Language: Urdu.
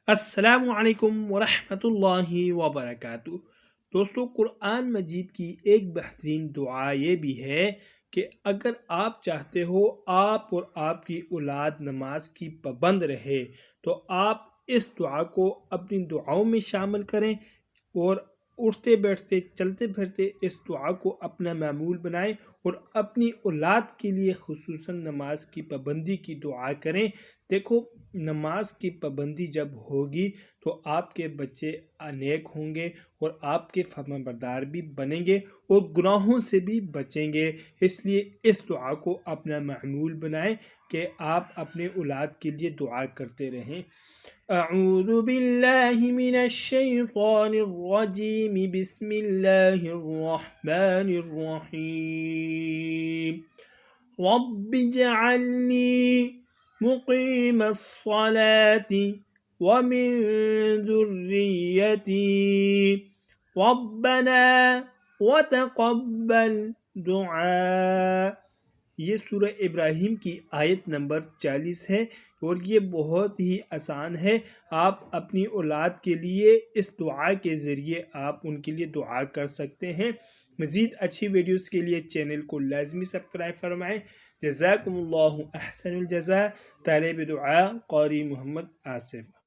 السلام علیکم ورحمۃ اللہ وبرکاتہ۔ دوستو، قرآن مجید کی ایک بہترین دعا یہ بھی ہے کہ اگر آپ چاہتے ہو آپ اور آپ کی اولاد نماز کی پابند رہے تو آپ اس دعا کو اپنی دعاؤں میں شامل کریں اور اٹھتے بیٹھتے چلتے پھرتے اس دعا کو اپنا معمول بنائیں اور اپنی اولاد کے لیے خصوصاً نماز کی پابندی کی دعا کریں۔ دیکھو، نماز کی پابندی جب ہوگی تو آپ کے بچے نیک ہوں گے اور آپ کے فرمان بردار بھی بنیں گے اور گناہوں سے بھی بچیں گے۔ اس لیے اس دعا کو اپنا معمول بنائیں کہ آپ اپنے اولاد کے لیے دعا کرتے رہیں۔ اعوذ باللہ من الشیطان الرجیم، بسم اللہ الرحمن الرحیم۔ رب اجعلنی مقیم الصلاة ومن ذریتی ربنا وتقبل دعاء۔ یہ سورہ ابراہیم کی آیت نمبر 40 ہے اور یہ بہت ہی آسان ہے۔ آپ اپنی اولاد کے لیے اس دعا کے ذریعے آپ ان کے لیے دعا کر سکتے ہیں۔ مزید اچھی ویڈیوز کے لیے چینل کو لازمی سبسکرائب فرمائیں۔ جزاکم اللہ احسن الجزاء۔ طالب دعا قاری محمد آصف۔